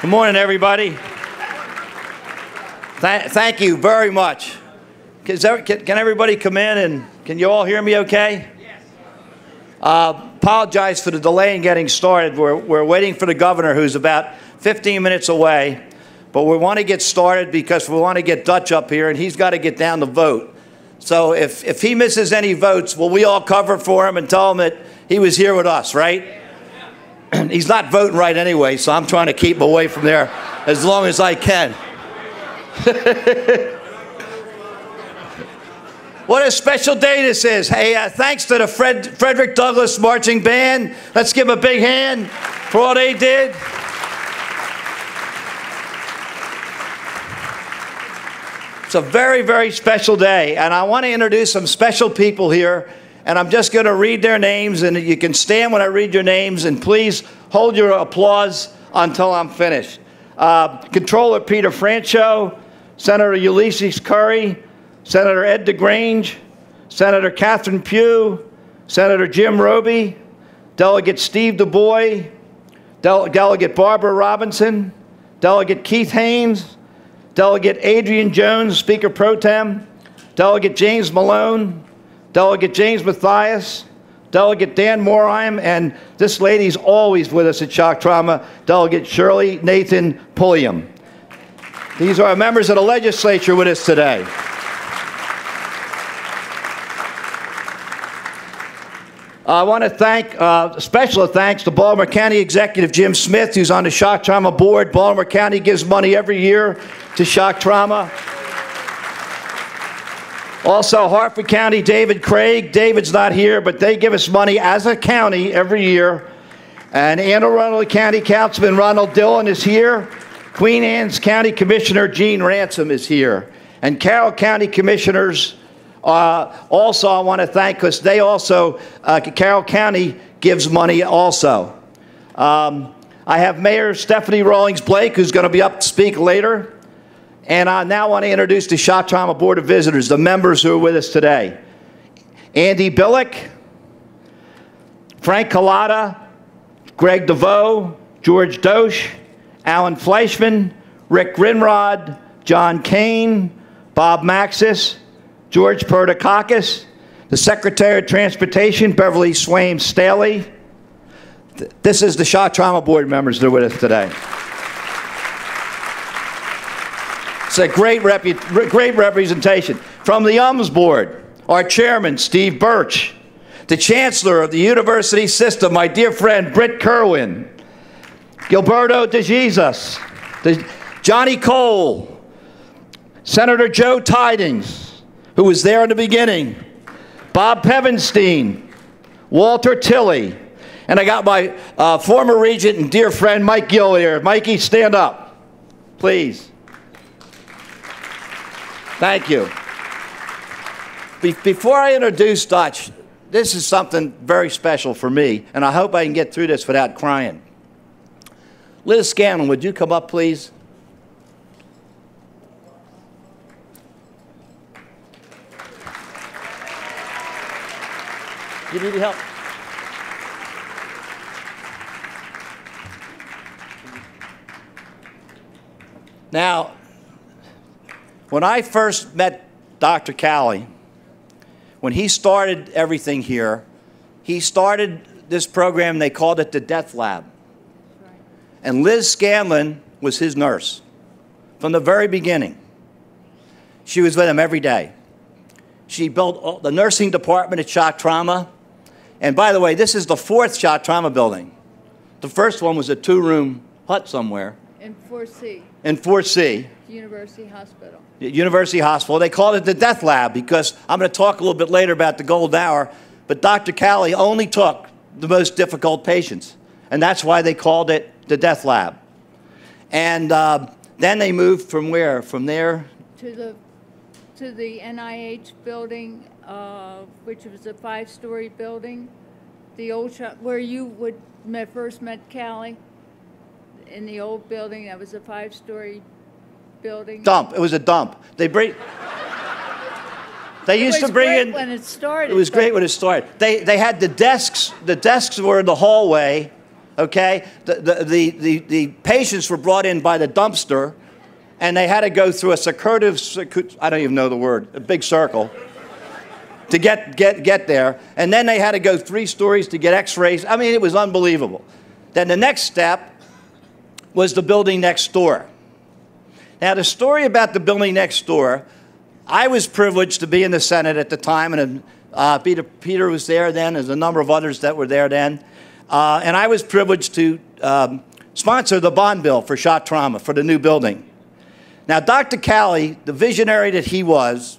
Good morning, everybody. Thank you very much. Can everybody come in, and can you all hear me okay? Yes. Apologize for the delay in getting started. We're waiting for the governor, who's about 15 minutes away. But we want to get started because we want to get Dutch up here, and he's got to get down to vote. So if he misses any votes, will we all cover for him and tell him that he was here with us, right? He's not voting right anyway, so I'm trying to keep him away from there as long as I can. What a special day this is. Hey, thanks to the Frederick Douglass Marching Band. Let's give them a big hand for all they did. It's a very, very special day, and I want to introduce some special people here, and I'm just going to read their names, and you can stand when I read your names, and please hold your applause until I'm finished. Controller Peter Francho, Senator Ulysses Curry, Senator Ed DeGrange, Senator Catherine Pugh, Senator Jim Roby, Delegate Steve Du Bois, Delegate Barbara Robinson, Delegate Keith Haynes, Delegate Adrian Jones, Speaker Pro Tem, Delegate James Malone, Delegate James Mathias, Delegate Dan Morheim, and this lady's always with us at Shock Trauma, Delegate Shirley Nathan Pulliam. These are our members of the legislature with us today. I want to thank, special thanks to Baltimore County Executive Jim Smith, who's on the Shock Trauma Board. Baltimore County gives money every year to Shock Trauma. Also, Hartford County, David Craig. David's not here, but they give us money as a county every year. And Anne Arundel County Councilman Ronald Dillon is here. Queen Anne's County Commissioner Gene Ransom is here. And Carroll County Commissioners, also I want to thank, because they also, Carroll County gives money also. I have Mayor Stephanie Rawlings Blake, who's going to be up to speak later. And I now want to introduce the Shock Trauma Board of Visitors, the members who are with us today. Andy Billick, Frank Collada, Greg DeVoe, George Dosch, Alan Fleischman, Rick Grinrod, John Kane, Bob Maxis, George Pertikakis, the Secretary of Transportation, Beverly Swaim Staley. This is the Shock Trauma Board members that are with us today. It's a great representation. From the UMMC Board, our chairman, Steve Birch, the Chancellor of the University System, my dear friend, Britt Kerwin, Gilberto De Jesus, Johnny Cole, Senator Joe Tidings, who was there in the beginning, Bob Pevenstein, Walter Tilley, and I got my former regent and dear friend, Mike Gill here. Mikey, stand up, please. Thank you. Before I introduce Dutch, this is something very special for me, and I hope I can get through this without crying. Liz Scanlon, would you come up, please? You need help? Now, when I first met Dr. Cowley, when he started everything here, he started this program, they called it the Death Lab. And Liz Scanlon was his nurse from the very beginning. She was with him every day. She built the nursing department at Shock Trauma. And by the way, this is the 4th Shock Trauma building. The first one was a 2-room hut somewhere. In 4C. In 4C. University Hospital. University Hospital. They called it the Death Lab because I'm going to talk a little bit later about the Gold Hour, but Dr. Cowley only took the most difficult patients, and that's why they called it the Death Lab. And then they moved from where? From there? To the NIH building, which was a 5-story building. The old shop where you first met Cowley, in the old building that was a 5-story building. Dump. It was a dump. They used to bring in. When it started. It was great when it started. They had the desks. The desks were in the hallway, okay? The patients were brought in by the dumpster, and they had to go through I don't even know the word, a big circle, to get there. And then they had to go 3 stories to get x-rays. I mean, it was unbelievable. Then the next step was the building next door. Now, the story about the building next door, I was privileged to be in the Senate at the time, and Peter was there then. There's a number of others that were there then. And I was privileged to sponsor the bond bill for shock trauma for the new building. Now, Dr. Cowley, the visionary that he was,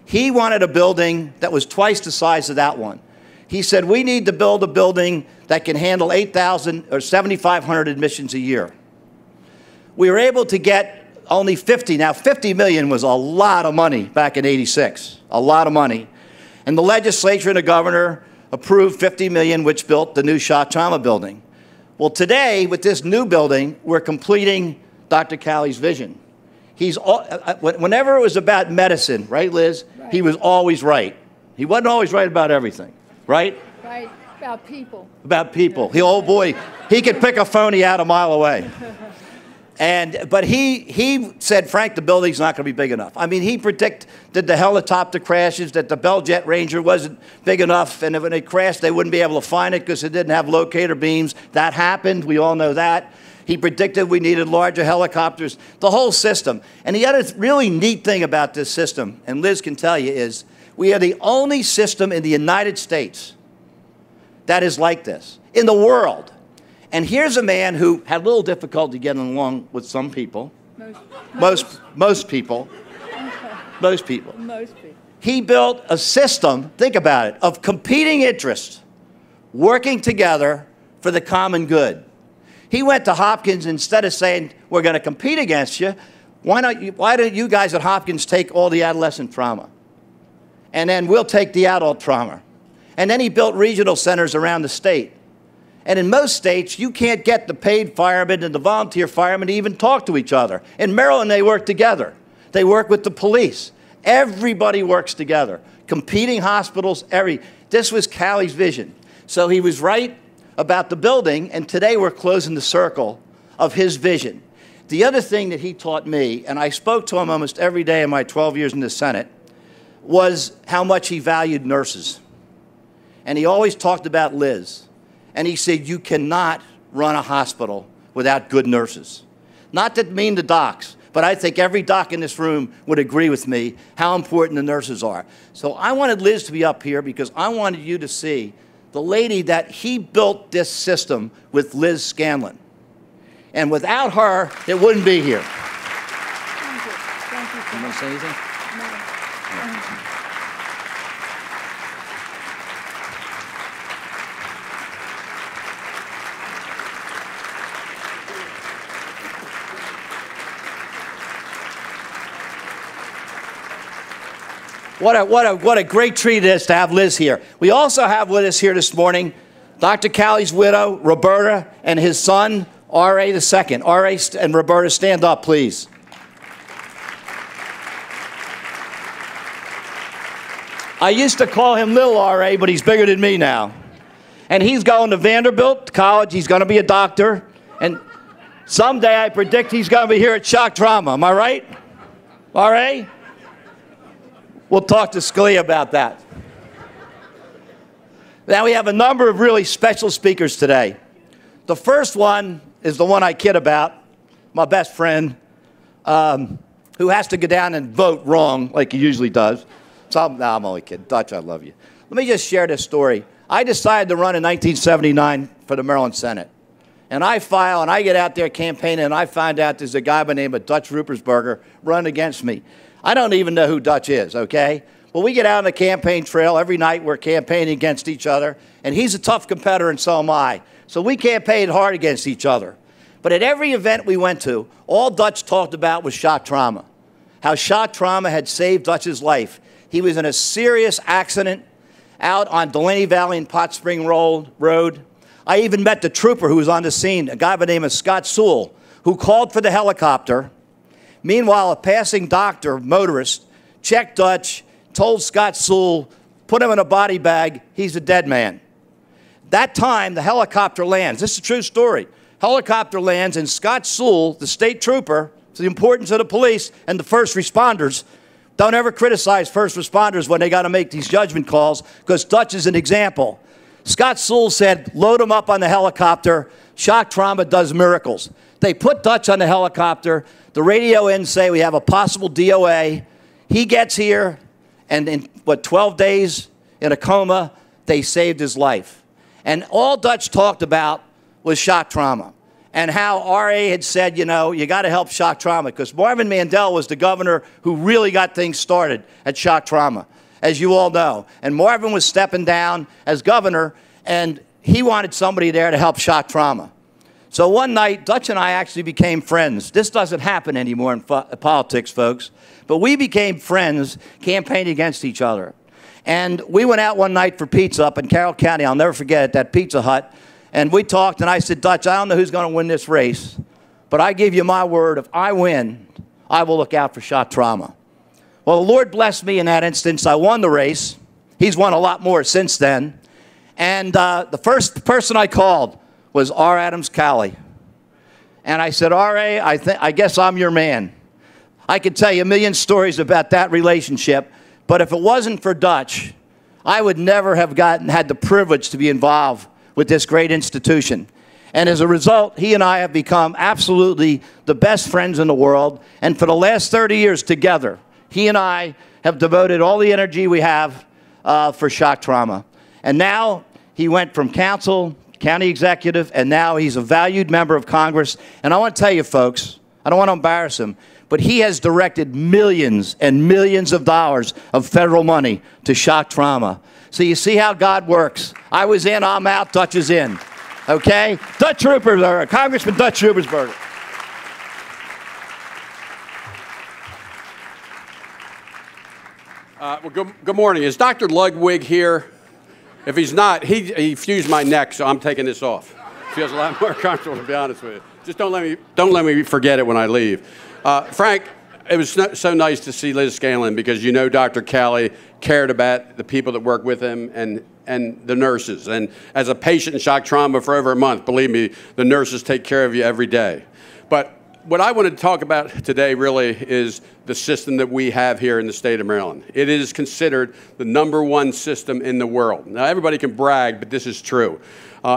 he wanted a building that was twice the size of that one. He said, we need to build a building that can handle 8,000 or 7,500 admissions a year. We were able to get only 50. Now, 50 million was a lot of money back in '86, a lot of money. And the legislature and the governor approved 50 million, which built the new shock trauma building. Well, today, with this new building, we're completing Dr. Cowley's vision. Whenever it was about medicine, right, Liz? Right. He was always right. He wasn't always right about everything, right? Right, about people. About people. Oh boy, he could pick a phony out a mile away. But he said, Frank, the building's not going to be big enough. I mean, he predicted the helicopter crashes, that the Bell Jet Ranger wasn't big enough, and when it crashed, they wouldn't be able to find it because it didn't have locator beams. That happened. We all know that. He predicted we needed larger helicopters, the whole system. And the other really neat thing about this system, and Liz can tell you, is we are the only system in the United States that is like this, in the world. And here's a man who had a little difficulty getting along with some people. Most people. Most people. Most people. He built a system, think about it, of competing interests working together for the common good. He went to Hopkins, instead of saying, we're going to compete against you, why don't you guys at Hopkins take all the adolescent trauma? And then we'll take the adult trauma. And then he built regional centers around the state. And in most states, you can't get the paid firemen and the volunteer firemen to even talk to each other. In Maryland, they work together. They work with the police. Everybody works together. Competing hospitals, this was Cowley's vision. So he was right about the building, and today we're closing the circle of his vision. The other thing that he taught me, and I spoke to him almost every day in my 12 years in the Senate, was how much he valued nurses. And he always talked about Liz. And he said, you cannot run a hospital without good nurses. Not to mean the docs, but I think every doc in this room would agree with me how important the nurses are. So I wanted Liz to be up here because I wanted you to see the lady that he built this system with, Liz Scanlon. And without her, it wouldn't be here. Thank you. Thank you. You want to say anything? No. What a great treat it is to have Liz here. We also have with us here this morning Dr. Cowley's widow, Roberta, and his son, R.A. II. R.A. and Roberta, stand up, please. I used to call him Little R.A., but he's bigger than me now. And he's going to Vanderbilt College. He's going to be a doctor. And someday I predict he's going to be here at Shock Trauma. Am I right? R.A.? We'll talk to Scalia about that. Now we have a number of really special speakers today. The first one is the one I kid about, my best friend, who has to go down and vote wrong like he usually does. So I'm only kidding. Dutch, I love you. Let me just share this story. I decided to run in 1979 for the Maryland Senate. And I file, and I get out there campaigning, and I find out there's a guy by the name of Dutch Ruppersberger running against me. I don't even know who Dutch is, okay? Well, we get out on the campaign trail. Every night we're campaigning against each other. And he's a tough competitor, and so am I. So we campaigned hard against each other. But at every event we went to, all Dutch talked about was shock trauma. How shock trauma had saved Dutch's life. He was in a serious accident out on Delaney Valley and Pot Spring Road. I even met the trooper who was on the scene, a guy by the name of Scott Sewell, who called for the helicopter. Meanwhile, a passing doctor, motorist, checked Dutch, told Scott Sewell, put him in a body bag, he's a dead man. That time, the helicopter lands. This is a true story. Helicopter lands, and Scott Sewell, the state trooper, for the importance of the police and the first responders. Don't ever criticize first responders when they got to make these judgment calls, because Dutch is an example. Scott Sewell said, load him up on the helicopter. Shock trauma does miracles. They put Dutch on the helicopter. The radio ends say we have a possible DOA. He gets here, and in, 12 days in a coma, they saved his life. And all Dutch talked about was shock trauma, and how RA had said, you know, you got to help shock trauma, because Marvin Mandel was the governor who really got things started at shock trauma, as you all know. And Marvin was stepping down as governor, and he wanted somebody there to help shock trauma. So one night, Dutch and I actually became friends. This doesn't happen anymore in politics, folks. But we became friends campaigning against each other. And we went out one night for pizza up in Carroll County. I'll never forget it, that Pizza Hut. And we talked, and I said, Dutch, I don't know who's going to win this race, but I give you my word, if I win, I will look out for shock trauma. Well, the Lord blessed me in that instance. I won the race. He's won a lot more since then. And the first person I called was R. Adams Cowley. And I said, R.A., I guess I'm your man. I could tell you a million stories about that relationship, but if it wasn't for Dutch, I would never have had the privilege to be involved with this great institution. And as a result, he and I have become absolutely the best friends in the world. And for the last 30 years together, he and I have devoted all the energy we have for shock trauma. And now he went from council, county executive, and now he's a valued member of Congress. And I want to tell you, folks, I don't want to embarrass him, but he has directed millions and millions of dollars of federal money to shock trauma. So you see how God works. I was in, I'm out, Dutch is in. Okay? Dutch Ruppersberger, Congressman Dutch Ruppersberger. Well, good morning. Is Dr. Ludwig here? If he's not, he fused my neck, so I'm taking this off. Feels a lot more comfortable, to be honest with you. Just don't let me forget it when I leave. Frank, it was so nice to see Liz Scanlon, because you know Dr. Cowley cared about the people that work with him and the nurses. And as a patient in shock trauma for over a month, believe me, the nurses take care of you every day. But what I want to talk about today really is the system that we have here in the state of Maryland. It is considered the #1 system in the world. Now, everybody can brag, but this is true.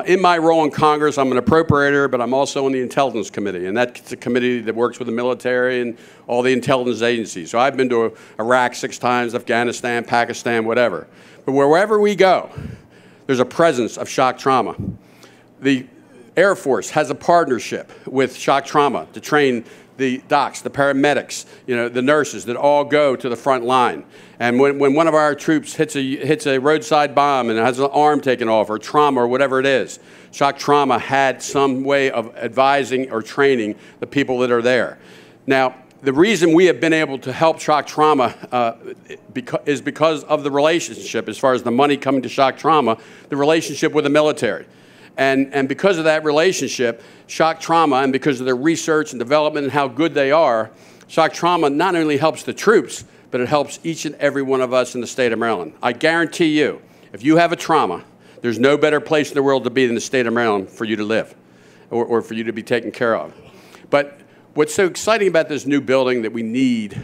In my role in Congress, I'm an appropriator, but I'm also on the Intelligence Committee, and that's a committee that works with the military and all the intelligence agencies. So I've been to Iraq 6 times, Afghanistan, Pakistan, whatever. But wherever we go, there's a presence of shock trauma. The Air Force has a partnership with shock trauma to train the docs, the paramedics, you know, the nurses that all go to the front line. And when one of our troops hits a roadside bomb and has an arm taken off, or trauma, or whatever it is, shock trauma had some way of advising or training the people that are there. Now, the reason we have been able to help shock trauma is because of the relationship, as far as the money coming to shock trauma, the relationship with the military. And because of that relationship, shock trauma, and because of their research and development and how good they are, shock trauma not only helps the troops, but it helps each and every one of us in the state of Maryland. I guarantee you, if you have a trauma, there's no better place in the world to be than the state of Maryland for you to live, or for you to be taken care of. But what's so exciting about this new building that we need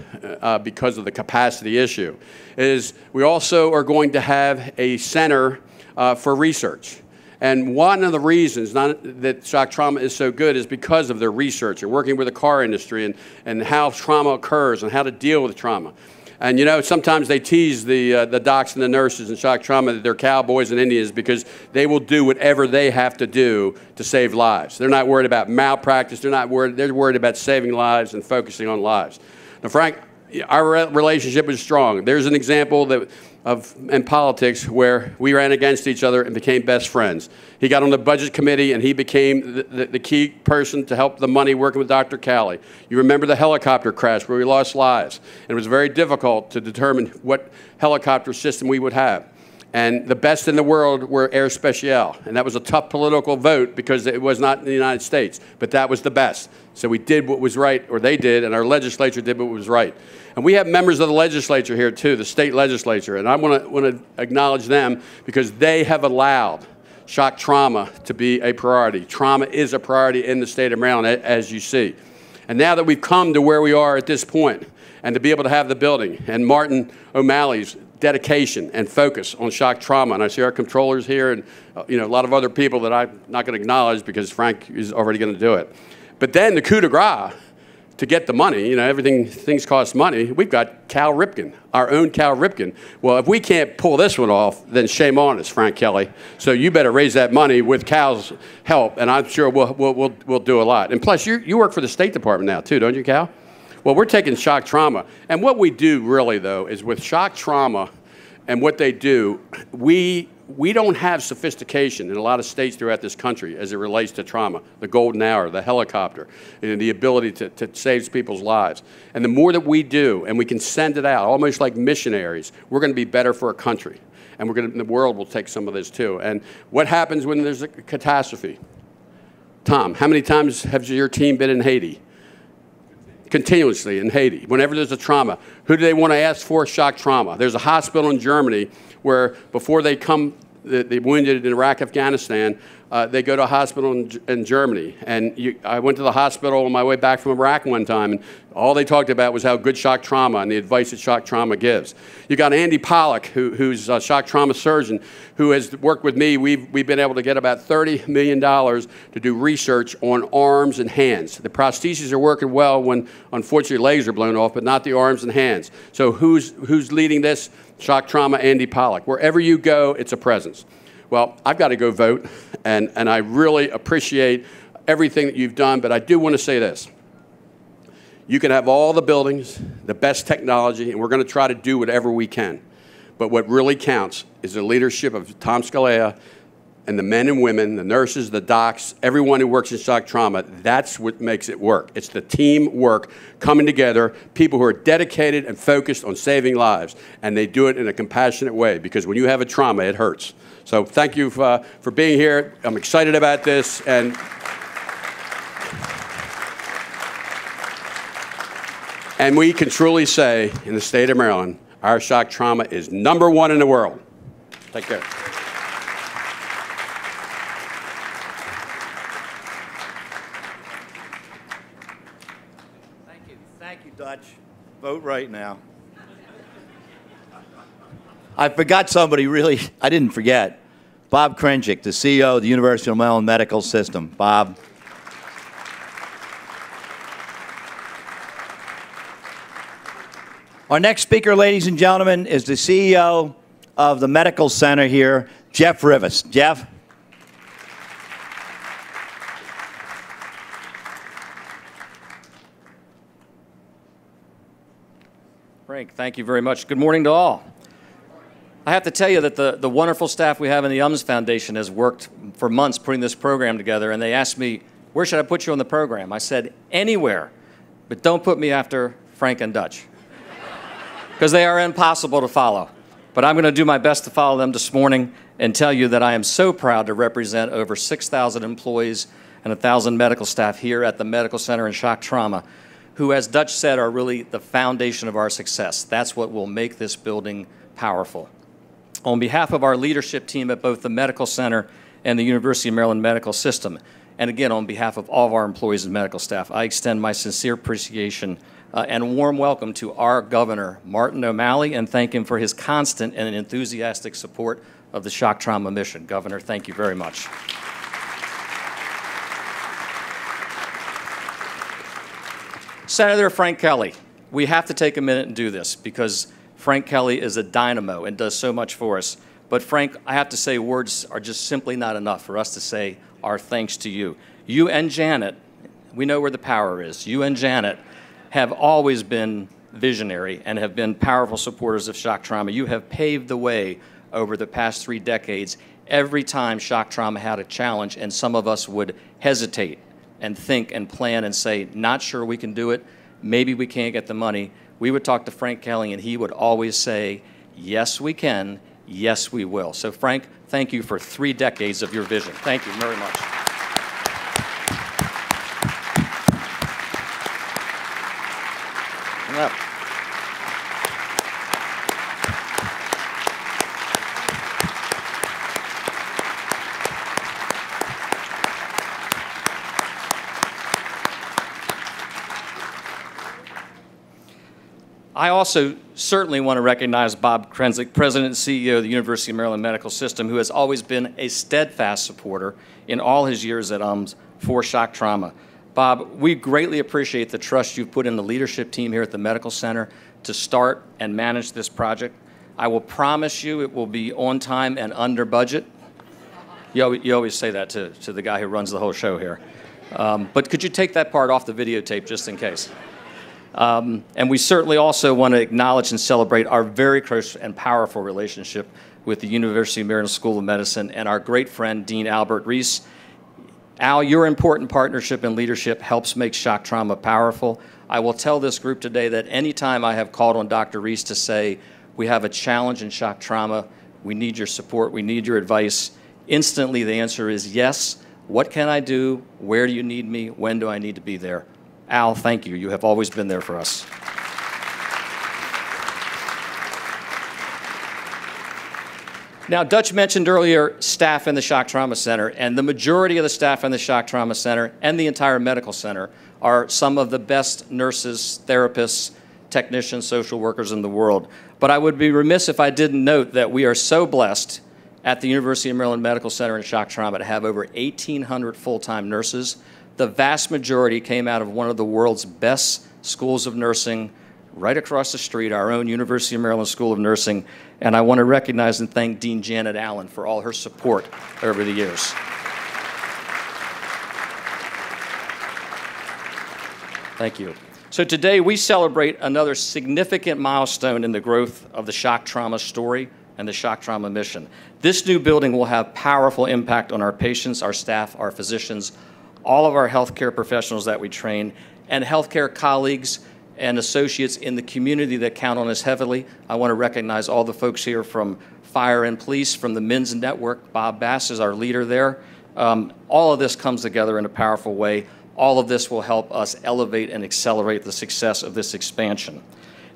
because of the capacity issue is we also are going to have a center for research. And one of the reasons that shock trauma is so good is because of their research and working with the car industry and how trauma occurs and how to deal with trauma. And you know, sometimes they tease the docs and the nurses in shock trauma that they're cowboys and Indians, because they will do whatever they have to do to save lives. They're not worried about malpractice. They're worried about saving lives and focusing on lives. Now, Frank, our relationship is strong. There's an example in politics where we ran against each other and became best friends. He got on the budget committee, and he became the key person to help the money, working with Dr. Cowley. You remember the helicopter crash where we lost lives, and it was very difficult to determine what helicopter system we would have. And the best in the world were Air Speciale, and that was a tough political vote because it was not in the United States, but that was the best. So we did what was right, or they did, and our legislature did what was right. And we have members of the legislature here too, the state legislature, and I want to acknowledge them, because they have allowed shock trauma to be a priority. Trauma is a priority in the state of Maryland, as you see. And now that we've come to where we are at this point, and to be able to have the building, and Martin O'Malley's dedication and focus on shock trauma, and I see our controllers here, and a lot of other people that I'm not going to acknowledge because Frank is already going to do it. But then the coup de grace to get the money, things cost money. We've got Cal Ripken, our own Cal Ripken. Well, if we can't pull this one off, then shame on us, Frank Kelly. So you better raise that money with Cal's help, and I'm sure we'll do a lot. And plus, you work for the State Department now too, don't you, Cal? Well, we're taking shock trauma, and what we do really, though, is with shock trauma and what they do, we don't have sophistication in a lot of states throughout this country as it relates to trauma, the golden hour, the helicopter, and the ability to save people's lives. And the more that we do, and we can send it out, almost like missionaries, we're going to be better for our country. And the world will take some of this, too. And what happens when there's a catastrophe? Tom, how many times has your team been in Haiti? Continuously in Haiti. Whenever there's a trauma, who do they want to ask for? Shock trauma. There's a hospital in Germany where before they come, the wounded in Iraq, Afghanistan, they go to a hospital in Germany. And I went to the hospital on my way back from Iraq one time, and all they talked about was how good shock trauma and the advice that shock trauma gives. You got Andy Pollock, who's a shock trauma surgeon, who has worked with me. We've been able to get about $30 million to do research on arms and hands. The prostheses are working well when, unfortunately, legs are blown off, but not the arms and hands. So who's leading this? Shock trauma, Andy Pollock. Wherever you go, it's a presence. Well, I've got to go vote, and I really appreciate everything that you've done, but I do want to say this. You can have all the buildings, the best technology, and we're going to try to do whatever we can. But what really counts is the leadership of Tom Scalea and the men and women, the nurses, the docs, everyone who works in shock trauma. That's what makes it work. It's the teamwork coming together, people who are dedicated and focused on saving lives, and they do it in a compassionate way, because when you have a trauma, it hurts. So thank you for being here. I'm excited about this. And we can truly say, in the state of Maryland, our shock trauma is #1 in the world. Take care. Thank you. Thank you, Dutch. Vote right now. I forgot somebody really, I didn't forget. Bob Krenchik, the CEO of the University of Maryland Medical System. Bob. Our next speaker, ladies and gentlemen, is the CEO of the Medical Center here, Jeff Rivas. Jeff? Frank, thank you very much. Good morning to all. I have to tell you that the wonderful staff we have in the UMMC Foundation has worked for months putting this program together, and they asked me, where should I put you on the program? I said, anywhere, but don't put me after Frank and Dutch, because they are impossible to follow. But I'm going to do my best to follow them this morning and tell you that I am so proud to represent over 6,000 employees and 1,000 medical staff here at the Medical Center in Shock Trauma, who, as Dutch said, are really the foundation of our success. That's what will make this building powerful. On behalf of our leadership team at both the Medical Center and the University of Maryland Medical System, and again, on behalf of all of our employees and medical staff, I extend my sincere appreciation and warm welcome to our governor, Martin O'Malley, and thank him for his constant and enthusiastic support of the shock trauma mission. Governor, thank you very much. Senator Frank Kelly, we have to take a minute and do this because Frank Kelly is a dynamo and does so much for us. But Frank, I have to say words are just simply not enough for us to say our thanks to you. You and Janet, we know where the power is. You and Janet have always been visionary and have been powerful supporters of shock trauma. You have paved the way over the past 3 decades every time shock trauma had a challenge, and some of us would hesitate and think and plan and say, not sure we can do it, maybe we can't get the money. We would talk to Frank Kelly, and he would always say, yes, we can, yes, we will. So, Frank, thank you for 3 decades of your vision. Thank you very much. Come up. I also certainly want to recognize Bob Krenslick, President and CEO of the University of Maryland Medical System, who has always been a steadfast supporter in all his years at UMMS for shock trauma. Bob, we greatly appreciate the trust you've put in the leadership team here at the Medical Center to start and manage this project. I will promise you it will be on time and under budget. You always say that to the guy who runs the whole show here. But could you take that part off the videotape just in case? And we certainly also want to acknowledge and celebrate our very close and powerful relationship with the University of Maryland School of Medicine and our great friend, Dean Albert Reese. Al, your important partnership and leadership helps make shock trauma powerful. I will tell this group today that anytime I have called on Dr. Reese to say, we have a challenge in shock trauma, we need your support, we need your advice, instantly the answer is yes. What can I do? Where do you need me? When do I need to be there? Al, thank you. You have always been there for us. Now, Dutch mentioned earlier staff in the Shock Trauma Center, and the majority of the staff in the Shock Trauma Center and the entire medical center are some of the best nurses, therapists, technicians, social workers in the world. But I would be remiss if I didn't note that we are so blessed at the University of Maryland Medical Center and Shock Trauma to have over 1,800 full-time nurses. The vast majority came out of one of the world's best schools of nursing, right across the street, our own University of Maryland School of Nursing. And I want to recognize and thank Dean Janet Allen for all her support over the years. Thank you. So today we celebrate another significant milestone in the growth of the shock trauma story and the shock trauma mission. This new building will have powerful impact on our patients, our staff, our physicians, all of our healthcare professionals that we train, and healthcare colleagues and associates in the community that count on us heavily. I want to recognize all the folks here from fire and police, from the Men's Network. Bob Bass is our leader there. All of this comes together in a powerful way. All of this will help us elevate and accelerate the success of this expansion.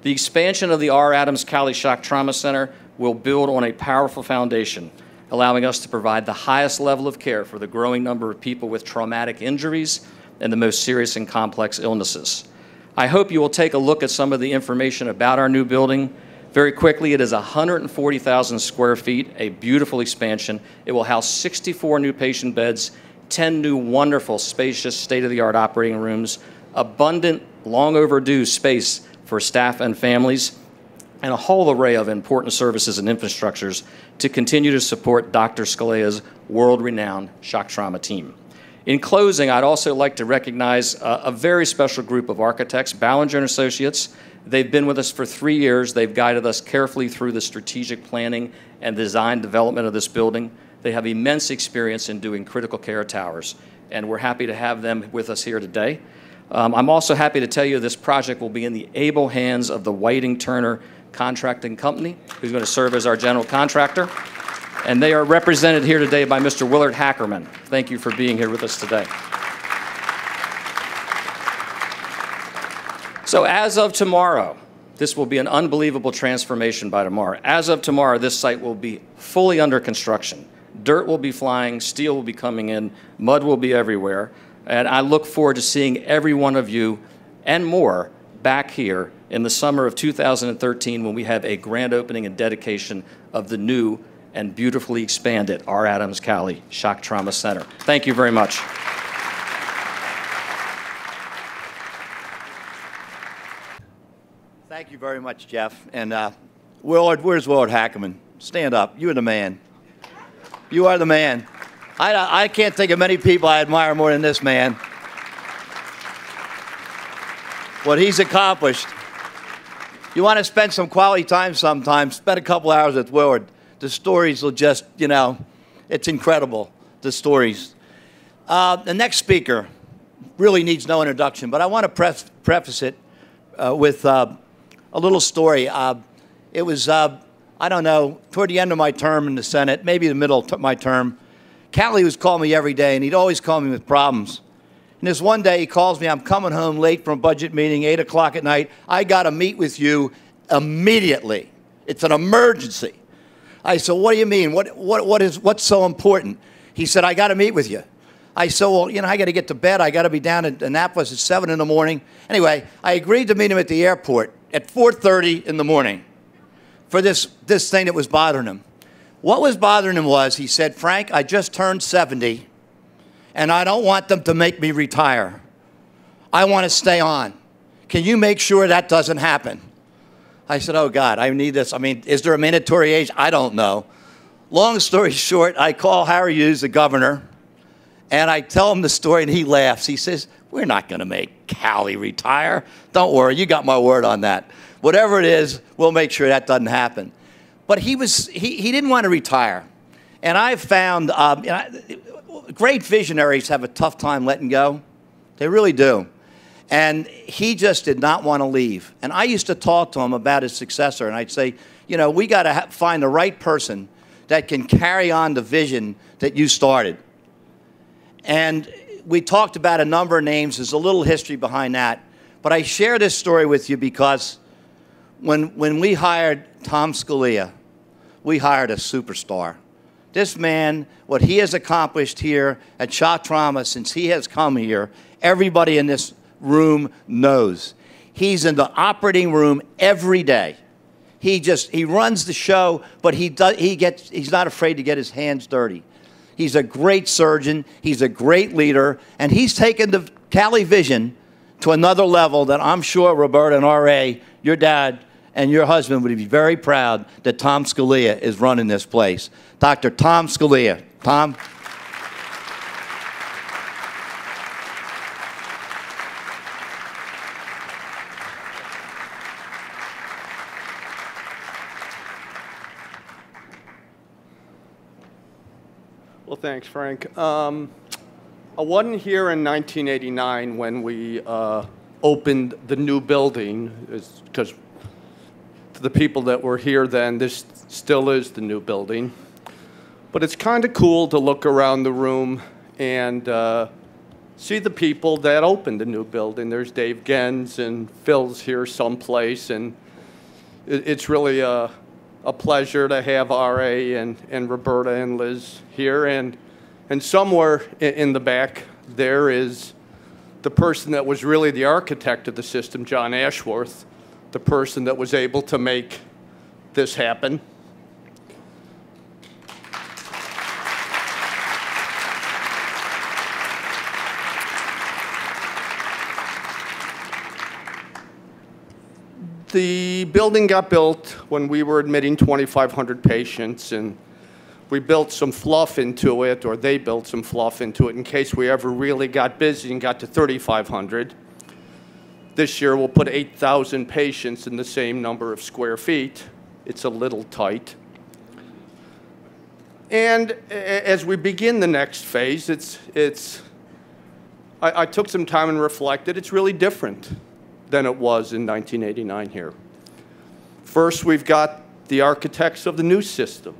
The expansion of the R. Adams Cowley Shock Trauma Center will build on a powerful foundation, allowing us to provide the highest level of care for the growing number of people with traumatic injuries and the most serious and complex illnesses. I hope you will take a look at some of the information about our new building. Very quickly, it is 140,000 square feet, a beautiful expansion. It will house 64 new patient beds, 10 new wonderful, spacious, state-of-the-art operating rooms, abundant, long overdue space for staff and families, and a whole array of important services and infrastructures to continue to support Dr. Scalea's world-renowned shock trauma team. In closing, I'd also like to recognize a very special group of architects, Ballinger & Associates. They've been with us for 3 years. They've guided us carefully through the strategic planning and design development of this building. They have immense experience in doing critical care towers, and we're happy to have them with us here today. I'm also happy to tell you this project will be in the able hands of the Whiting Turner Contracting Company, who's going to serve as our general contractor. And they are represented here today by Mr. Willard Hackerman. Thank you for being here with us today. So as of tomorrow, this will be an unbelievable transformation by tomorrow. As of tomorrow, this site will be fully under construction. Dirt will be flying, steel will be coming in, mud will be everywhere. And I look forward to seeing every one of you and more back here in the summer of 2013 when we have a grand opening and dedication of the new and beautifully expanded R. Adams Cowley Shock Trauma Center. Thank you very much. Thank you very much, Jeff. And Willard, where's Willard Hackerman? Stand up. You're the man. You are the man. I can't think of many people I admire more than this man. What he's accomplished. You want to spend some quality time sometime, spend a couple hours with Willard. The stories will just, you know, it's incredible, the stories. The next speaker really needs no introduction, but I want to preface it with a little story. It was, I don't know, toward the end of my term in the Senate, maybe the middle of my term, Cowley was calling me every day, and he'd always call me with problems. And this one day he calls me, I'm coming home late from a budget meeting, 8 o'clock at night. I got to meet with you immediately. It's an emergency. I said, what do you mean? What's so important? He said, I got to meet with you. I said, well, you know, I got to get to bed. I got to be down in Annapolis at 7 in the morning. Anyway, I agreed to meet him at the airport. at 4:30 in the morning for this thing that was bothering him. What was bothering him was, he said, Frank, I just turned 70, and I don't want them to make me retire. I want to stay on. Can you make sure that doesn't happen? I said, oh, God, I need this. I mean, is there a mandatory age? I don't know. Long story short, I call Harry Hughes, the governor, and I tell him the story, and he laughs. He says, we're not going to make Cowley retire. Don't worry, you got my word on that. Whatever it is, we'll make sure that doesn't happen. But he didn't want to retire. And I've found great visionaries have a tough time letting go. They really do. And he just did not want to leave. And I used to talk to him about his successor, and I'd say, you know, we got to find the right person that can carry on the vision that you started. And we talked about a number of names. There's a little history behind that. But I share this story with you because when we hired Tom Scalia, we hired a superstar. This man, what he has accomplished here at Shock Trauma since he has come here, everybody in this room knows. He's in the operating room every day. He runs the show, but he's not afraid to get his hands dirty. He's a great surgeon. He's a great leader. And he's taken the Cowley vision to another level that I'm sure Roberta and R.A., your dad and your husband would be very proud that Tom Scalia is running this place. Dr. Tom Scalia. Tom. Well, thanks, Frank. I wasn't here in 1989 when we opened the new building, because to the people that were here then, this still is the new building. But it's kind of cool to look around the room and see the people that opened the new building. There's Dave Gens and Phil's here someplace, and it's really a pleasure to have R.A. and Roberta and Liz here. And somewhere in the back there is the person that was really the architect of the system, John Ashworth, the person that was able to make this happen. The building got built when we were admitting 2,500 patients, and we built some fluff into it, or they built some fluff into it in case we ever really got busy and got to 3,500. This year we'll put 8,000 patients in the same number of square feet. It's a little tight. And as we begin the next phase, I took some time and reflected. It's really different than it was in 1989 here. First, we've got the architects of the new system.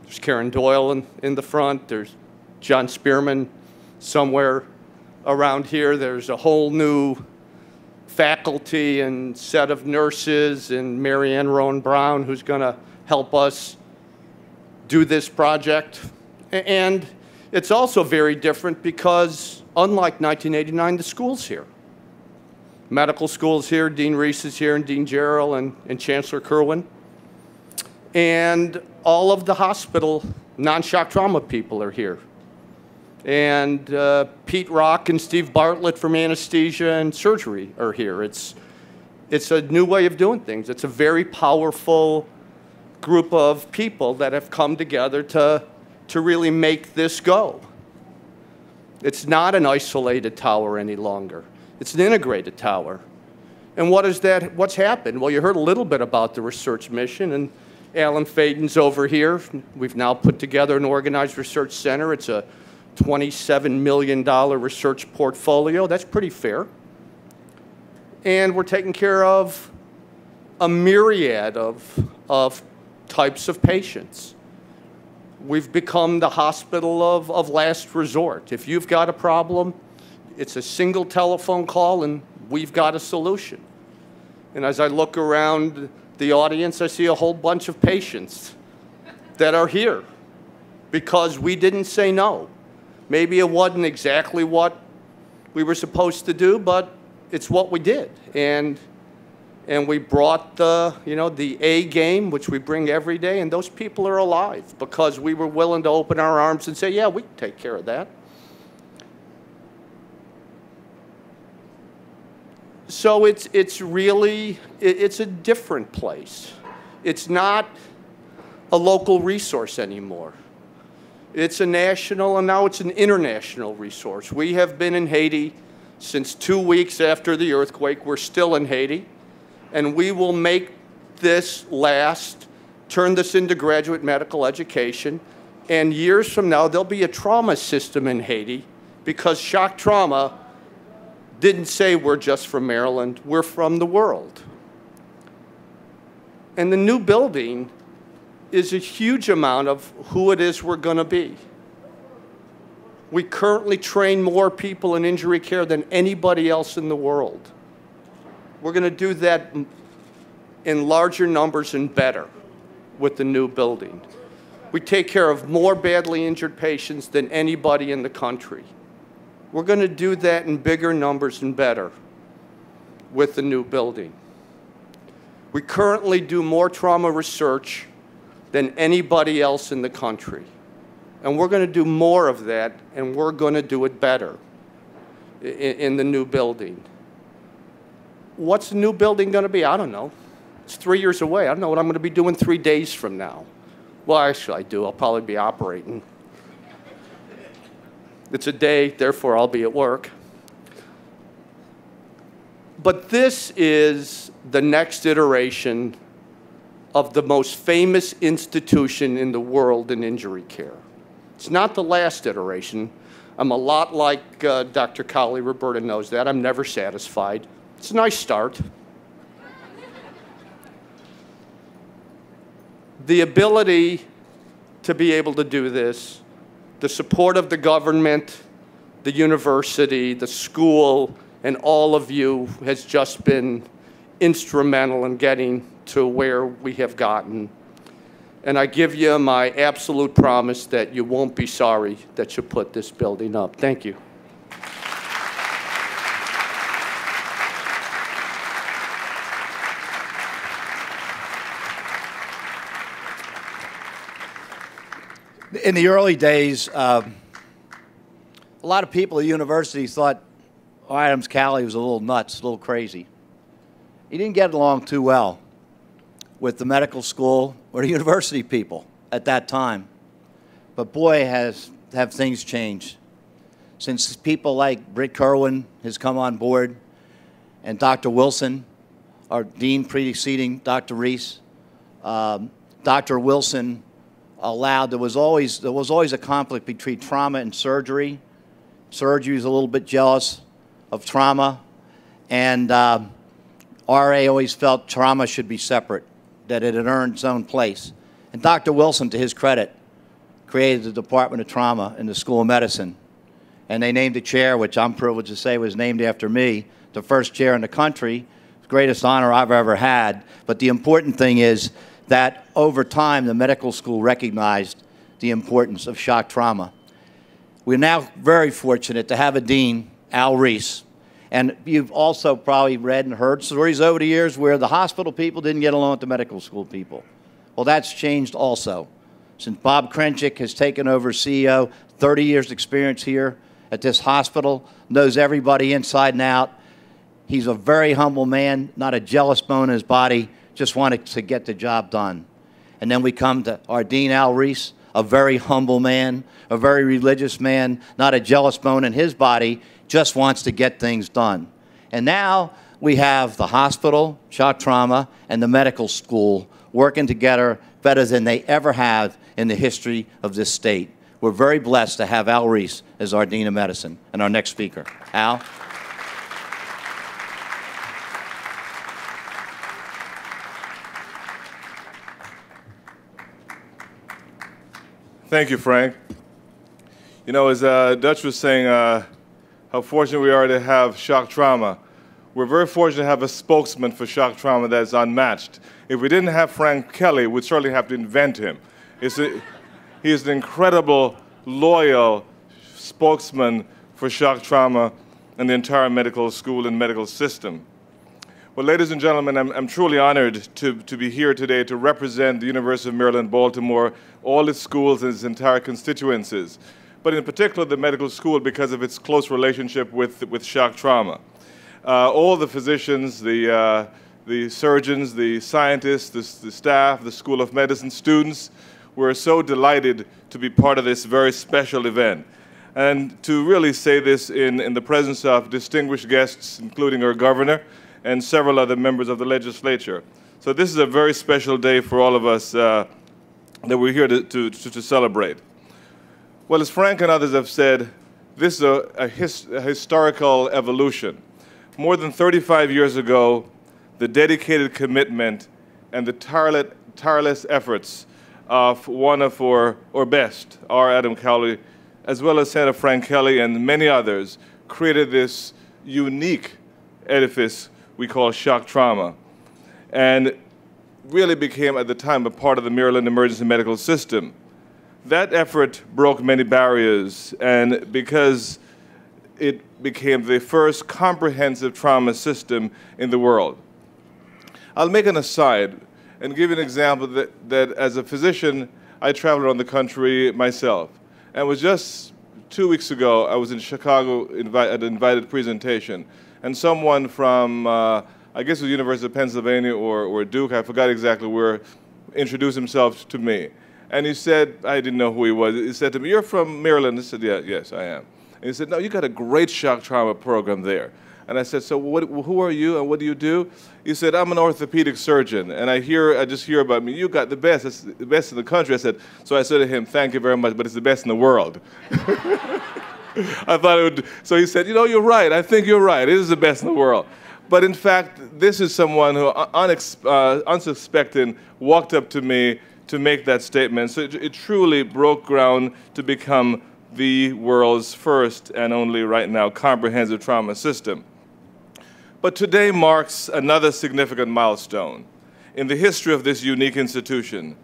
There's Karen Doyle in the front. There's John Spearman somewhere around here. There's a whole new faculty and set of nurses, and Mary Ann Rowan Brown, who's going to help us do this project. And it's also very different because, unlike 1989, the school's here. Medical school's here, Dean Reese is here, and Dean Jarrell and Chancellor Kerwin. And all of the hospital non-shock trauma people are here. And Pete Rock and Steve Bartlett from anesthesia and surgery are here. It's a new way of doing things. It's a very powerful group of people that have come together to really make this go. It's not an isolated tower any longer. It's an integrated tower. And what's happened? Well, you heard a little bit about the research mission, and Alan Faden's over here. We've now put together an organized research center. It's a $27 million research portfolio. That's pretty fair. And we're taking care of a myriad of types of patients. We've become the hospital of last resort. If you've got a problem, it's a single telephone call and we've got a solution. And as I look around the audience, I see a whole bunch of patients that are here because we didn't say no. Maybe it wasn't exactly what we were supposed to do, but it's what we did. And And we brought the A game, which we bring every day, and those people are alive because we were willing to open our arms and say, yeah, we can take care of that. So it's really a different place. It's not a local resource anymore. It's a national, and now it's an international resource. We have been in Haiti since 2 weeks after the earthquake. We're still in Haiti, and we will make this last, turn this into graduate medical education, and years from now, there'll be a trauma system in Haiti because shock trauma didn't say we're just from Maryland, we're from the world. And the new building is a huge amount of who it is we're going to be. We currently train more people in injury care than anybody else in the world. We're going to do that in larger numbers and better with the new building. We take care of more badly injured patients than anybody in the country. We're going to do that in bigger numbers and better with the new building. We currently do more trauma research than anybody else in the country. And we're going to do more of that, and we're going to do it better in the new building. What's the new building going to be? I don't know. It's 3 years away. I don't know what I'm going to be doing 3 days from now. Well, actually, I do. I'll probably be operating. It's a day, therefore I'll be at work. But this is the next iteration of the most famous institution in the world in injury care. It's not the last iteration. I'm a lot like Dr. Cowley. Roberta knows that. I'm never satisfied. It's a nice start. The ability to be able to do this, the support of the government, the university, the school, and all of you has just been instrumental in getting to where we have gotten. And I give you my absolute promise that you won't be sorry that you put this building up. Thank you. In the early days, a lot of people at university thought Adams Cowley was a little nuts, a little crazy. He didn't get along too well with the medical school or the university people at that time. But boy, have things changed. Since people like Britt Kerwin has come on board, and Dr. Wilson, our dean preceding Dr. Reese, Dr. Wilson allowed, there was always a conflict between trauma and surgery. Surgery was a little bit jealous of trauma, and RA always felt trauma should be separate, that it had earned its own place. And Dr. Wilson, to his credit, created the Department of Trauma in the School of Medicine. And they named a chair, which I'm privileged to say was named after me, the first chair in the country, the greatest honor I've ever had. But the important thing is that over time, the medical school recognized the importance of shock trauma. We're now very fortunate to have a dean, Al Reese. And you've also probably read and heard stories over the years where the hospital people didn't get along with the medical school people. Well, that's changed also. Since Bob Krenchik has taken over CEO, 30 years experience here at this hospital, knows everybody inside and out. He's a very humble man, not a jealous bone in his body, just wanted to get the job done. And then we come to our Dean Al Reese, a very humble man, a very religious man, not a jealous bone in his body, just wants to get things done. And now we have the hospital, shock trauma, and the medical school working together better than they ever have in the history of this state. We're very blessed to have Al Reese as our Dean of Medicine and our next speaker. Al? Thank you, Frank. You know, as Dutch was saying, how fortunate we are to have shock trauma. We're very fortunate to have a spokesman for shock trauma that's unmatched. If we didn't have Frank Kelly, we'd certainly have to invent him. He is an incredible, loyal spokesman for shock trauma and the entire medical school and medical system. Well, ladies and gentlemen, I'm truly honored to be here today to represent the University of Maryland, Baltimore, all its schools and its entire constituencies, but in particular the medical school because of its close relationship with shock trauma. All the physicians, the surgeons, the scientists, the staff, the School of Medicine students, we're so delighted to be part of this very special event. And to really say this in the presence of distinguished guests, including our governor and several other members of the legislature. So this is a very special day for all of us that we're here to celebrate. Well, as Frank and others have said, this is a historical evolution. More than 35 years ago, the dedicated commitment and the tireless efforts of one of our best, our Adam Cowley, as well as Senator Frank Kelly and many others, created this unique edifice we call shock trauma, and really became at the time a part of the Maryland emergency medical system. That effort broke many barriers, and because it became the first comprehensive trauma system in the world. I'll make an aside and give you an example that as a physician, I traveled around the country myself. And it was just 2 weeks ago, I was in Chicago at an invited presentation, and someone from, I guess it was University of Pennsylvania or Duke, I forgot exactly where, introduced himself to me. And he said, I didn't know who he was, he said to me, "You're from Maryland?" I said, "Yeah, yes, I am." And he said, "No, you got a great shock trauma program there." And I said, "So who are you and what do you do?" He said, "I'm an orthopedic surgeon, and I just hear about me. You got the best. It's the best in the country." I said to him, "Thank you very much, but it's the best in the world." I thought it would. So he said, "You know, you're right. I think you're right. It is the best in the world." But in fact, this is someone who, unsuspecting, walked up to me to make that statement. So it truly broke ground to become the world's first and only right now comprehensive trauma system. But today marks another significant milestone in the history of this unique institution.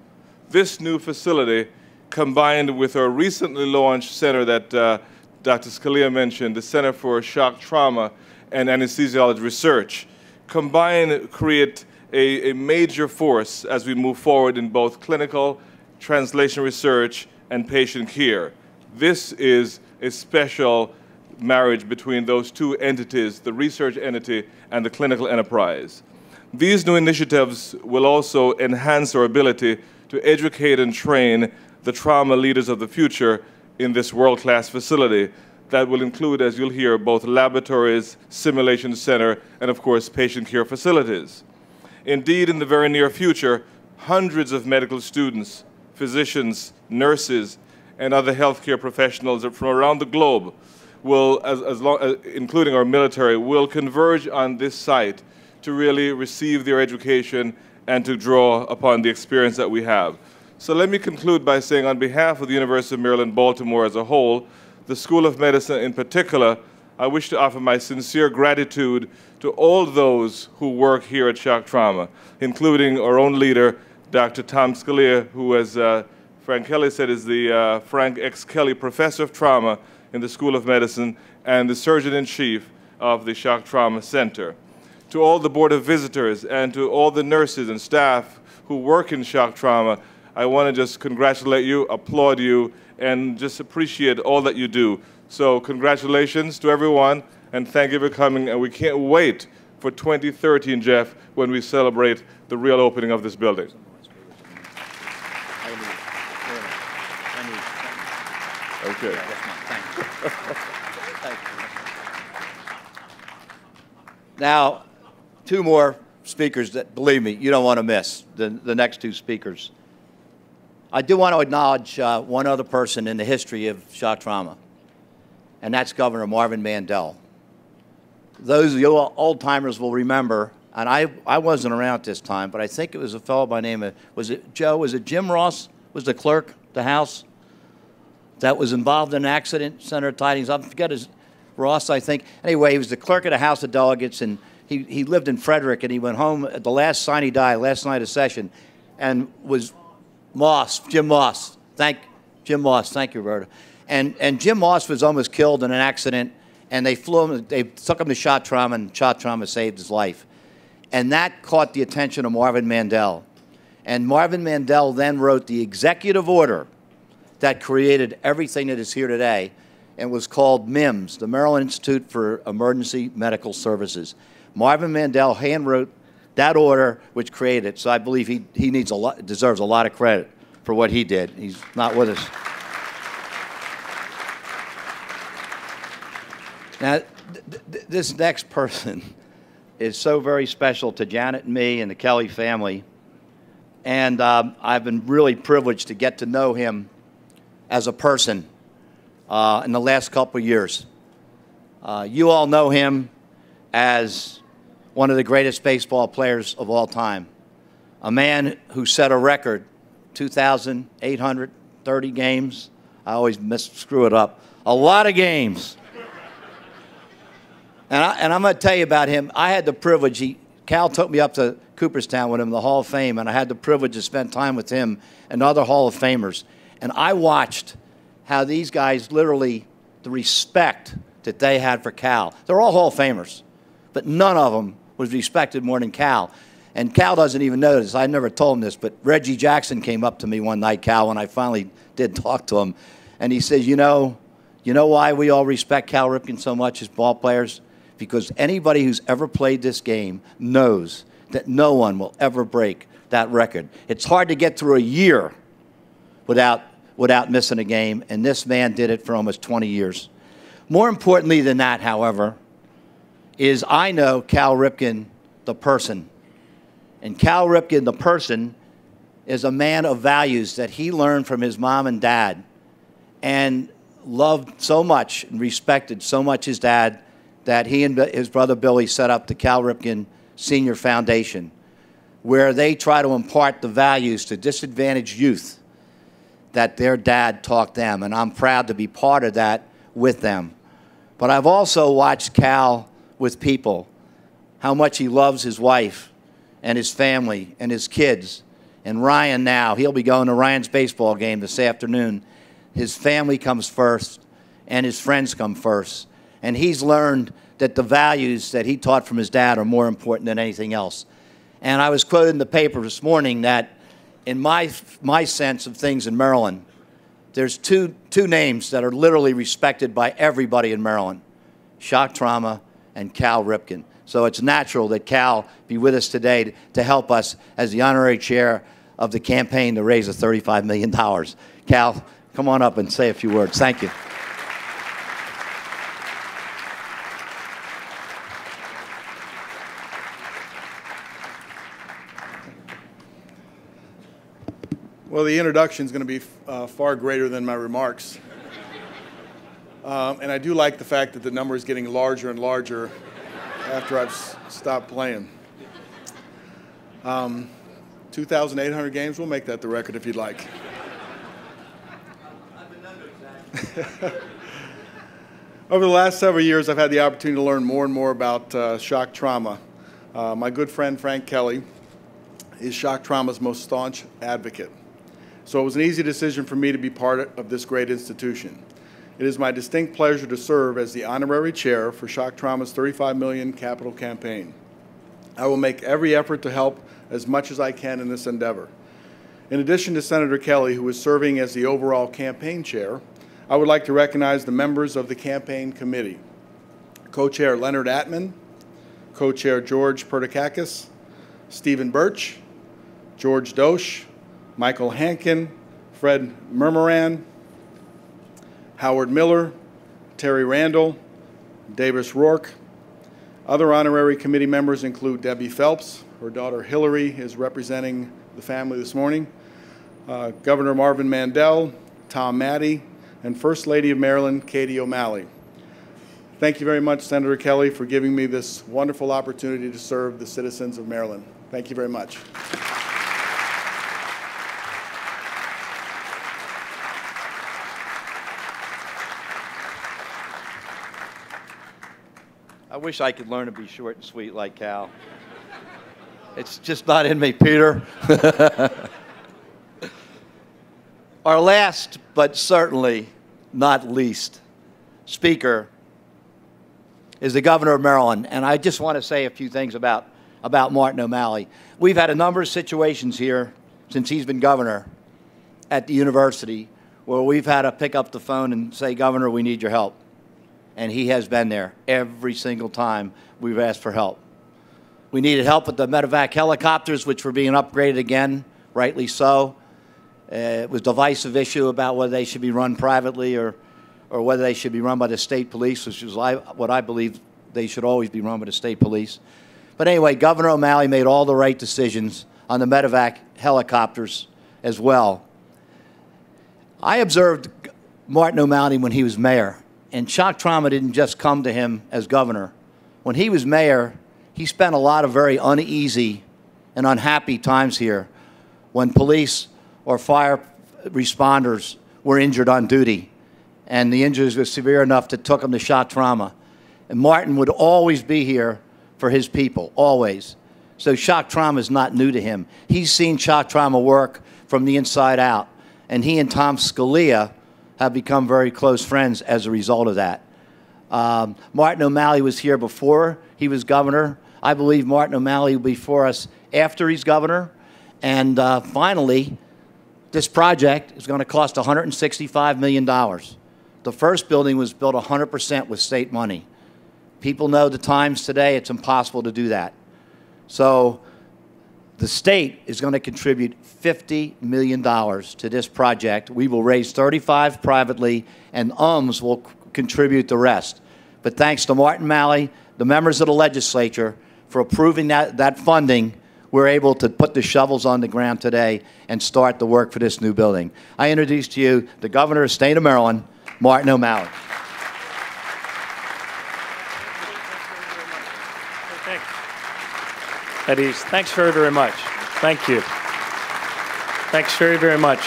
This new facility, combined with our recently launched center that Dr. Scalia mentioned, the Center for Shock Trauma and Anesthesiology Research, combined create a major force as we move forward in both clinical, translation research, and patient care. This is a special marriage between those two entities, the research entity and the clinical enterprise. These new initiatives will also enhance our ability to educate and train the trauma leaders of the future in this world-class facility that will include, as you'll hear, both laboratories, simulation center, and of course, patient care facilities. Indeed, in the very near future, hundreds of medical students, physicians, nurses, and other healthcare professionals from around the globe will, including our military, will converge on this site to really receive their education and to draw upon the experience that we have. So let me conclude by saying, on behalf of the University of Maryland, Baltimore as a whole, the School of Medicine in particular, I wish to offer my sincere gratitude to all those who work here at Shock Trauma, including our own leader, Dr. Tom Scalia, who, as Frank Kelly said, is the Frank X. Kelly Professor of Trauma in the School of Medicine and the Surgeon-in-Chief of the Shock Trauma Center. To all the Board of Visitors and to all the nurses and staff who work in shock trauma, I want to just congratulate you, applaud you, and just appreciate all that you do. So congratulations to everyone, and thank you for coming, and we can't wait for 2013, Jeff, when we celebrate the real opening of this building. Okay. Now, two more speakers that, believe me, you don't want to miss, the next two speakers. I do want to acknowledge one other person in the history of shock trauma, and that's Governor Marvin Mandel. Those of you old-timers will remember, and I wasn't around at this time, but I think it was a fellow by the name of, was it Joe, was it Jim Ross, was the clerk, the House, that was involved in an accident, Senator Tidings, I forget his, Ross, I think. Anyway, he was the clerk of the House of Delegates, and he lived in Frederick, and he went home at the last sign he died, last night of session, and was Jim Moss. Thank you, Roberta. And Jim Moss was almost killed in an accident, and they took him to shock trauma, and shock trauma saved his life. And that caught the attention of Marvin Mandel. And Marvin Mandel then wrote the executive order that created everything that is here today, and was called MIMS, the Maryland Institute for Emergency Medical Services. Marvin Mandel hand-wrote that order which created it, so I believe he deserves a lot of credit for what he did. He's not with us. Now, this next person is so very special to Janet and me and the Kelly family, and I've been really privileged to get to know him as a person in the last couple of years. You all know him as one of the greatest baseball players of all time, a man who set a record, 2,830 games. I always screw it up. A lot of games. And I'm going to tell you about him. I had the privilege, Cal took me up to Cooperstown with him in the Hall of Fame, and I had the privilege to spend time with him and other Hall of Famers. And I watched how these guys literally, the respect that they had for Cal. They're all Hall of Famers, but none of them was respected more than Cal. And Cal doesn't even know this. I never told him this, but Reggie Jackson came up to me one night, Cal, when I finally did talk to him. And he says, you know why we all respect Cal Ripken so much as ball players? Because anybody who's ever played this game knows that no one will ever break that record. It's hard to get through a year without missing a game, and this man did it for almost 20 years. More importantly than that, however, is I know Cal Ripken, the person. And Cal Ripken, the person, is a man of values that he learned from his mom and dad and loved so much and respected so much his dad that he and his brother Billy set up the Cal Ripken Senior Foundation, where they try to impart the values to disadvantaged youth that their dad taught them, and I'm proud to be part of that with them. But I've also watched Cal with people, how much he loves his wife and his family and his kids. And Ryan now, he'll be going to Ryan's baseball game this afternoon. His family comes first, and his friends come first. And he's learned that the values that he taught from his dad are more important than anything else. And I was quoted in the paper this morning that in my sense of things in Maryland, there's two names that are literally respected by everybody in Maryland, shock trauma and Cal Ripken. So it's natural that Cal be with us today to help us as the honorary chair of the campaign to raise the $35 million. Cal, come on up and say a few words. Thank you. Well, the introduction is going to be far greater than my remarks. And I do like the fact that the number is getting larger and larger after I've stopped playing. 2,800 games, we'll make that the record if you'd like. Over the last several years, I've had the opportunity to learn more and more about shock trauma. My good friend Frank Kelly is shock trauma's most staunch advocate. So it was an easy decision for me to be part of this great institution. It is my distinct pleasure to serve as the honorary chair for shock trauma's $35 million capital campaign. I will make every effort to help as much as I can in this endeavor. In addition to Senator Kelly, who is serving as the overall campaign chair, I would like to recognize the members of the campaign committee. Co-chair Leonard Atman, co-chair George Pertikakis, Stephen Birch, George Dosch, Michael Hankin, Fred Murmuran, Howard Miller, Terry Randall, Davis Rourke. Other honorary committee members include Debbie Phelps. Her daughter Hillary is representing the family this morning. Governor Marvin Mandel, Tom Maddy, and First Lady of Maryland, Katie O'Malley. Thank you very much, Senator Kelly, for giving me this wonderful opportunity to serve the citizens of Maryland. Thank you very much. I wish I could learn to be short and sweet like Cal. It's just not in me, Peter. Our last, but certainly not least, speaker is the governor of Maryland. And I just want to say a few things about about Martin O'Malley. We've had a number of situations here since he's been governor at the university where we've had to pick up the phone and say, Governor, we need your help. And he has been there every single time we've asked for help. We needed help with the medevac helicopters, which were being upgraded again, rightly so. It was a divisive issue about whether they should be run privately or whether they should be run by the state police, which is what I believe they should always be run by the state police. But anyway, Governor O'Malley made all the right decisions on the medevac helicopters as well. I observed Martin O'Malley when he was mayor, and shock trauma didn't just come to him as governor. When he was mayor, he spent a lot of very uneasy and unhappy times here when police or fire responders were injured on duty, and the injuries were severe enough that took him to shock trauma. And Martin would always be here for his people, always. So shock trauma is not new to him. He's seen shock trauma work from the inside out, and he and Tom Scalia have become very close friends as a result of that. Martin O'Malley was here before he was governor. I believe Martin O'Malley will be for us after he's governor. And finally, this project is going to cost $165 million. The first building was built 100% with state money. People know the times today, it's impossible to do that. So the state is going to contribute $50 million to this project. We will raise 35 privately, and UMMS will contribute the rest. But thanks to Martin O'Malley, the members of the legislature, for approving that funding, we're able to put the shovels on the ground today and start the work for this new building. I introduce to you the Governor of the State of Maryland, Martin O'Malley. Eddie, thanks very, very much. Thank you. Thanks very, very much.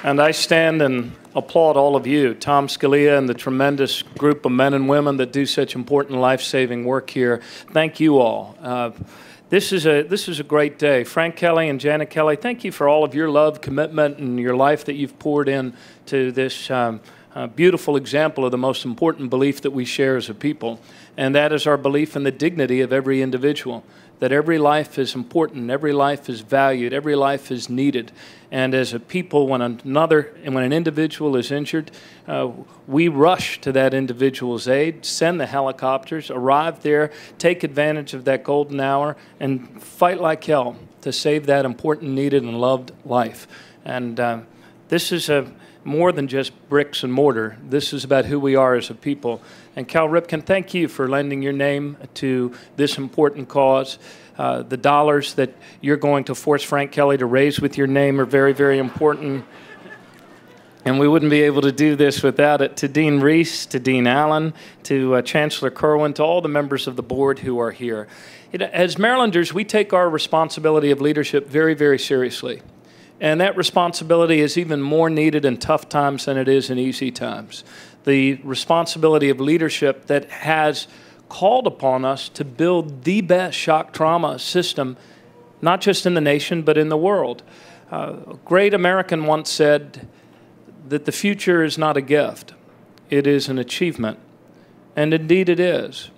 And I stand and applaud all of you, Tom Scalia and the tremendous group of men and women that do such important life-saving work here. Thank you all. This is a great day. Frank Kelly and Janet Kelly, thank you for all of your love, commitment, and your life that you've poured into this beautiful example of the most important belief that we share as a people, and that is our belief in the dignity of every individual, that every life is important, every life is valued, every life is needed. And as a people, when an individual is injured, we rush to that individual's aid, send the helicopters, arrive there, take advantage of that golden hour, and fight like hell to save that important, needed, and loved life. And this is more than just bricks and mortar. This is about who we are as a people. And Cal Ripken, thank you for lending your name to this important cause. The dollars that you're going to force Frank Kelly to raise with your name are very, very important. And we wouldn't be able to do this without it. To Dean Reese, to Dean Allen, to Chancellor Kerwin, to all the members of the board who are here. As Marylanders, we take our responsibility of leadership very, very seriously. And that responsibility is even more needed in tough times than it is in easy times. The responsibility of leadership that has called upon us to build the best shock trauma system, not just in the nation, but in the world. A great American once said that the future is not a gift, it is an achievement. And indeed it is.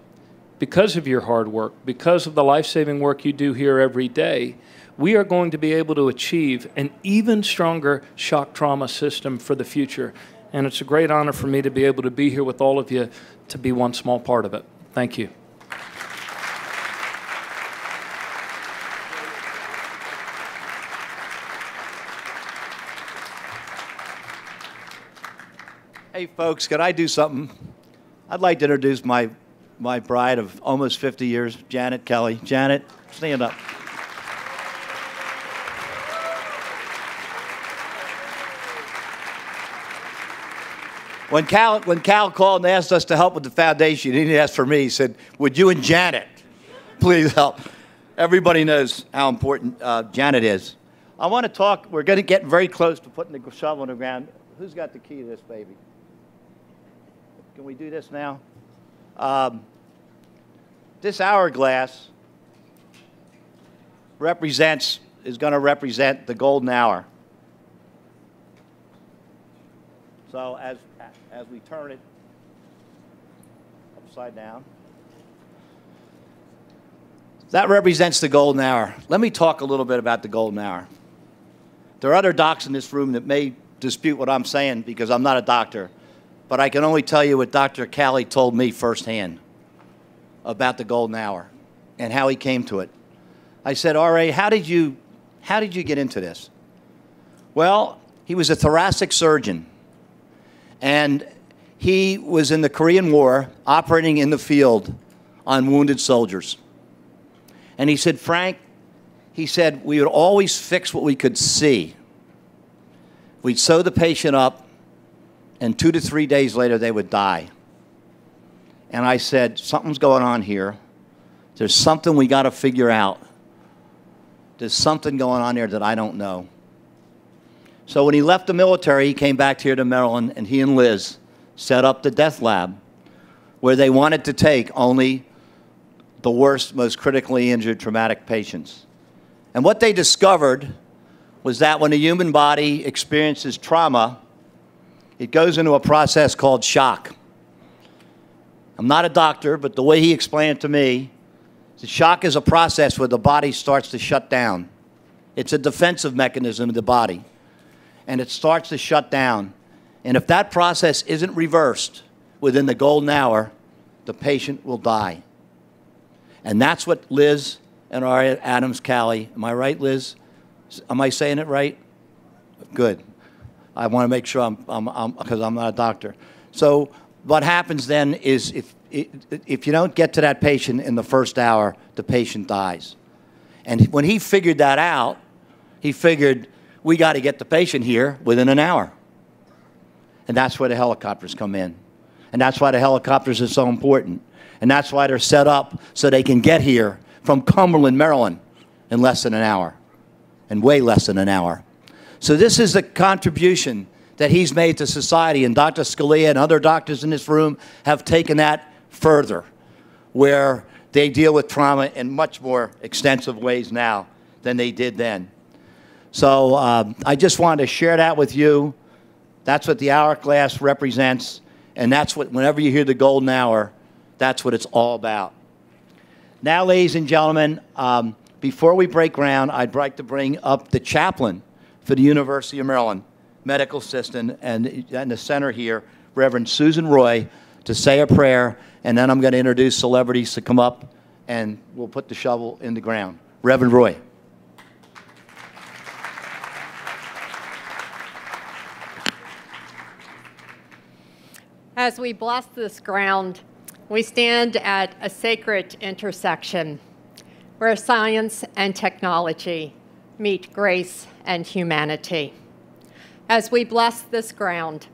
Because of your hard work, because of the life-saving work you do here every day, we are going to be able to achieve an even stronger shock trauma system for the future. And it's a great honor for me to be able to be here with all of you to be one small part of it. Thank you. Hey, folks, can I do something? I'd like to introduce my bride of almost 50 years, Janet Kelly. Janet, stand up. When Cal called and asked us to help with the foundation, he didn't ask for me. He said, would you and Janet please help? Everybody knows how important Janet is. I want to talk, we're going to get very close to putting the shovel in the ground. Who's got the key to this baby? Can we do this now? This hourglass is going to represent the golden hour. So as we turn it upside down, That represents the golden hour. Let me talk a little bit about the golden hour. There are other docs in this room that may dispute what I'm saying because I'm not a doctor, but I can only tell you what Dr. Cowley told me firsthand about the golden hour and how he came to it. I said, R.A., how did you get into this? Well, he was a thoracic surgeon, and he was in the Korean War operating in the field on wounded soldiers. And he said, Frank, he said, we would always fix what we could see. We'd sew the patient up, and 2 to 3 days later, they would die. And I said, something's going on here. There's something we got to figure out. There's something going on there that I don't know. So when he left the military, he came back here to Maryland, and he and Liz set up the death lab where they wanted to take only the worst, most critically injured traumatic patients. And what they discovered was that when the human body experiences trauma, it goes into a process called shock. I'm not a doctor, but the way he explained it to me, the shock is a process where the body starts to shut down. It's a defensive mechanism of the body, and it starts to shut down. And if that process isn't reversed within the golden hour, the patient will die. And that's what Liz and our Adams Cowley, am I right, Liz? Am I saying it right? Good. I want to make sure because I'm not a doctor. So what happens then is if you don't get to that patient in the first hour, the patient dies. And when he figured that out, he figured we got to get the patient here within an hour. And that's where the helicopters come in. And that's why the helicopters are so important. And that's why they're set up so they can get here from Cumberland, Maryland in less than an hour, and way less than an hour. So this is the contribution that he's made to society, and Dr. Scalia and other doctors in this room have taken that further, where they deal with trauma in much more extensive ways now than they did then. So I just wanted to share that with you. That's what the hourglass represents, and that's what, whenever you hear the golden hour, that's what it's all about. Now, ladies and gentlemen, before we break ground, I'd like to bring up the chaplain for the University of Maryland, medical assistant, and in the center here, Reverend Susan Roy, to say a prayer, and then I'm going to introduce celebrities to come up, and we'll put the shovel in the ground. Reverend Roy. As we bless this ground, we stand at a sacred intersection where science and technology meet grace and humanity. As we bless this ground,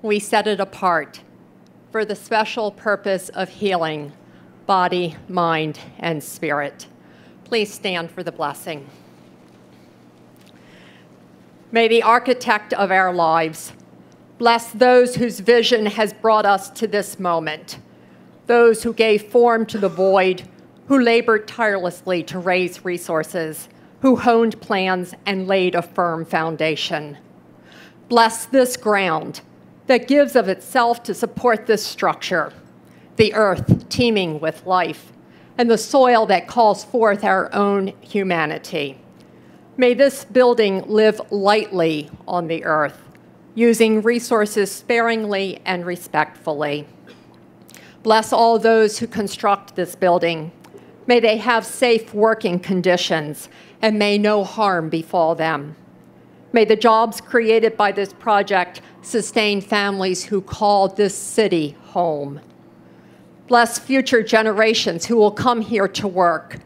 we set it apart for the special purpose of healing body, mind, and spirit. Please stand for the blessing. May the architect of our lives bless those whose vision has brought us to this moment, those who gave form to the void, who labored tirelessly to raise resources, who honed plans and laid a firm foundation. Bless this ground that gives of itself to support this structure, the earth teeming with life, and the soil that calls forth our own humanity. May this building live lightly on the earth, using resources sparingly and respectfully. Bless all those who construct this building. May they have safe working conditions, and may no harm befall them. May the jobs created by this project sustain families who call this city home. Bless future generations who will come here to work,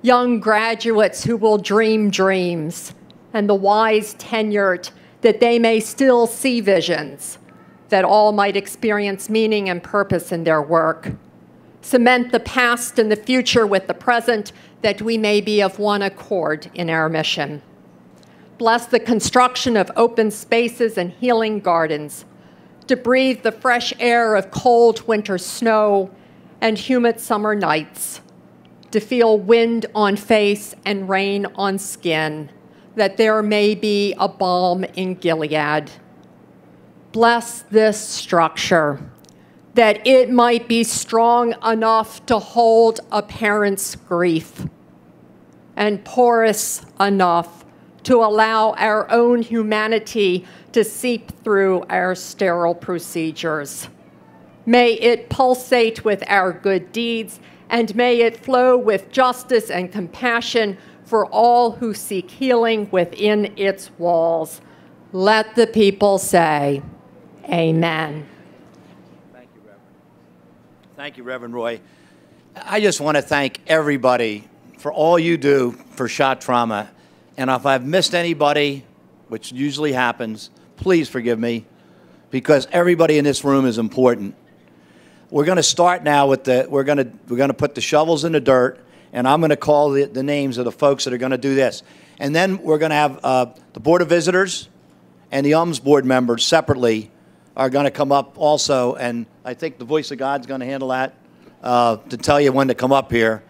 young graduates who will dream dreams, and the wise tenured that they may still see visions, that all might experience meaning and purpose in their work. Cement the past and the future with the present, that we may be of one accord in our mission. Bless the construction of open spaces and healing gardens, to breathe the fresh air of cold winter snow and humid summer nights, to feel wind on face and rain on skin, that there may be a balm in Gilead. Bless this structure, that it might be strong enough to hold a parent's grief, and porous enough to allow our own humanity to seep through our sterile procedures. May it pulsate with our good deeds, and may it flow with justice and compassion for all who seek healing within its walls. Let the people say, amen. Thank you, Reverend. Thank you, Reverend Roy. I just want to thank everybody for all you do for shock trauma. And if I've missed anybody, which usually happens, please forgive me, because everybody in this room is important. We're going to start now with we're going to put the shovels in the dirt, and I'm going to call the names of the folks that are going to do this. And then we're going to have the Board of Visitors and the UMMC board members separately are going to come up also, and I think the Voice of God's going to handle that to tell you when to come up here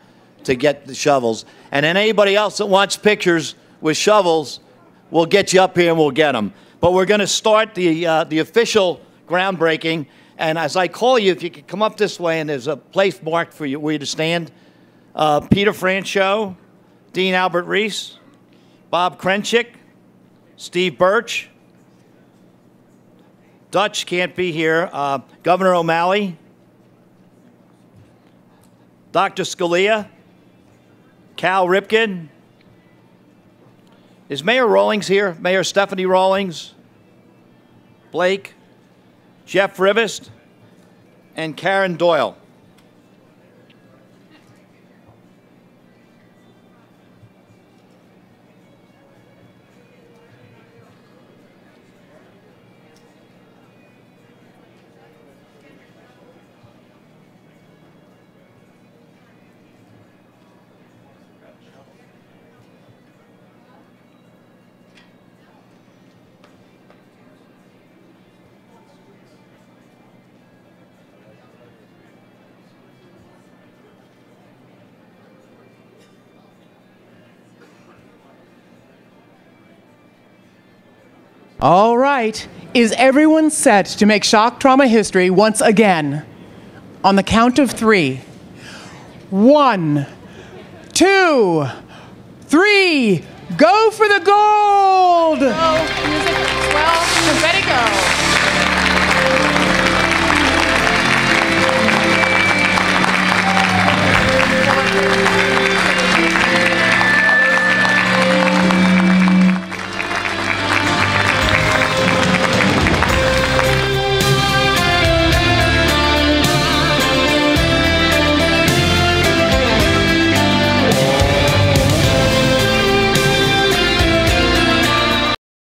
to get the shovels. And then anybody else that wants pictures with shovels, we'll get you up here and we'll get them. But we're going to start the official groundbreaking. And as I call you, if you could come up this way, and there's a place marked for you where you to stand. Peter Francho, Dean Albert Reese, Bob Krenchick, Steve Birch. Dutch can't be here. Governor O'Malley, Dr. Scalia, Cal Ripken. Is Mayor Rawlings here? Mayor Stephanie Rawlings, Blake, Jeff Rivest, and Karen Doyle. All right. Is everyone set to make shock trauma history once again? On the count of 3. 1, 2, 3. Go for the gold! Go, music, 12, confetti, go.